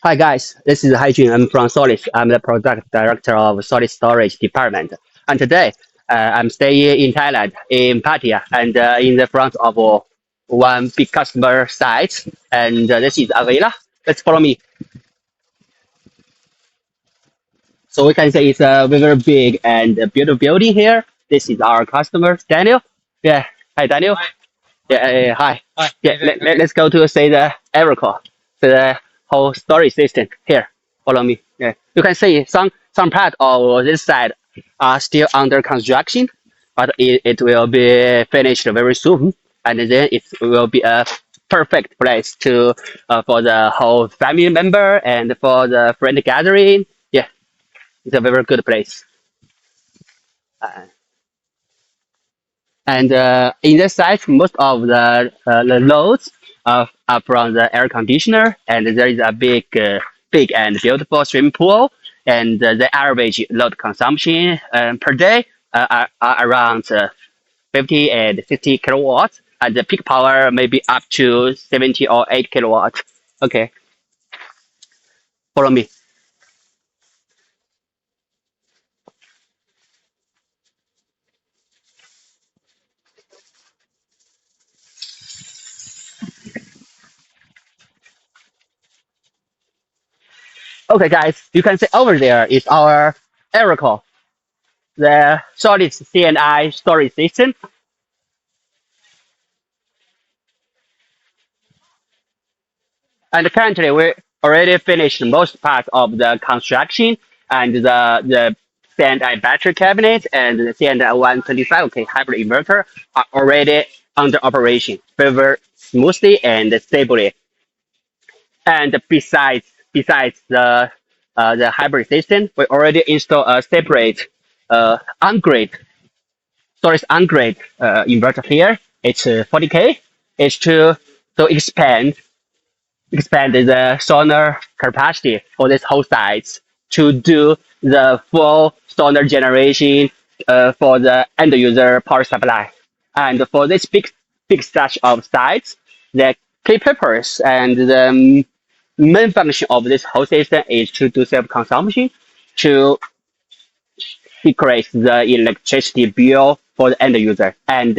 Hi guys, this is Haijun. I'm from Solid. I'm the product director of Solid Storage Department. And today, I'm staying in Thailand, in Pattaya, and in the front of one big customer site. And this is Avila. Let's follow me. So we can say it's a very big and beautiful building here. This is our customer, Daniel. Yeah. Hi, Daniel. Hi. Yeah. Hi. Hi. Yeah. Let's go to say the EverCore, the whole storage system here. Follow me. Yeah. You can see some part of this side are still under construction, but it will be finished very soon, and then it will be a perfect place to for the whole family member and for the friend gathering. Yeah, it's a very good place. Uh, And in this site, most of the loads are from the air conditioner, and there is a big and beautiful swimming pool, and the average load consumption per day are around 50 and 50 kilowatts, and the peak power may be up to 70 or 8 kilowatts. Okay, follow me. Okay, guys, you can see over there is our EverCore, the solid CNI storage system. And currently, we already finished most part of the construction and the C&I battery cabinet and the C&I 125K hybrid inverter are already under operation very smoothly and stably. And besides the hybrid system, we already installed a separate on-grid storage on-grid inverter here. It's 40K. It's to expand the solar capacity for this whole site to do the full solar generation for the end user power supply. And for this big stretch of sites, the key purpose and the main function of this whole system is to do self-consumption, to decrease the electricity bill for the end user, and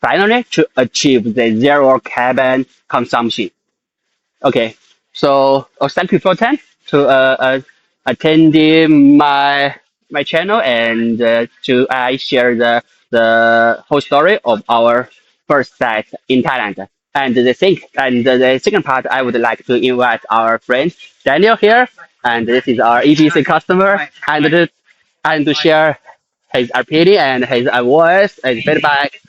finally to achieve the zero carbon consumption. Okay, so thank you for time to attending my channel and to I share the whole story of our first site in Thailand. And the second part, I would like to invite our friend Daniel here, and this is our EPC customer, and to share his opinion and his voice and feedback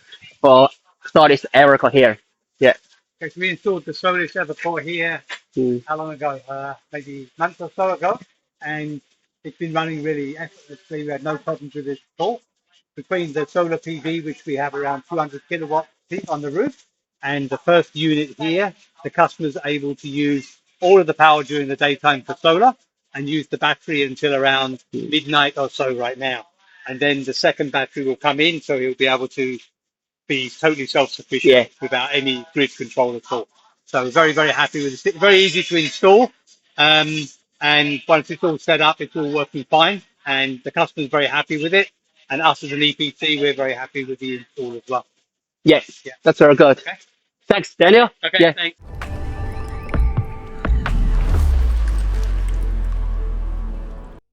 for stories Erica here. Yeah. Okay, so we installed the Solis EverCore here Mm. how long ago? Maybe a month or so ago. And it's been running really effortlessly. We had no problems with it at all. Between the solar PV, which we have around 200 kilowatt peak on the roof, and the first unit here, the customer's able to use all of the power during the daytime for solar and use the battery until around midnight or so right now. And then the second battery will come in, so he'll be able to be totally self-sufficient Yeah. without any grid control at all. So very, very happy with it. Very easy to install. And once it's all set up, it's all working fine. And the customer's very happy with it. And us as an EPC, we're very happy with the install as well. Yes, Yeah. that's very good. Okay. Thanks, Daniel. Okay. Yeah. Thanks.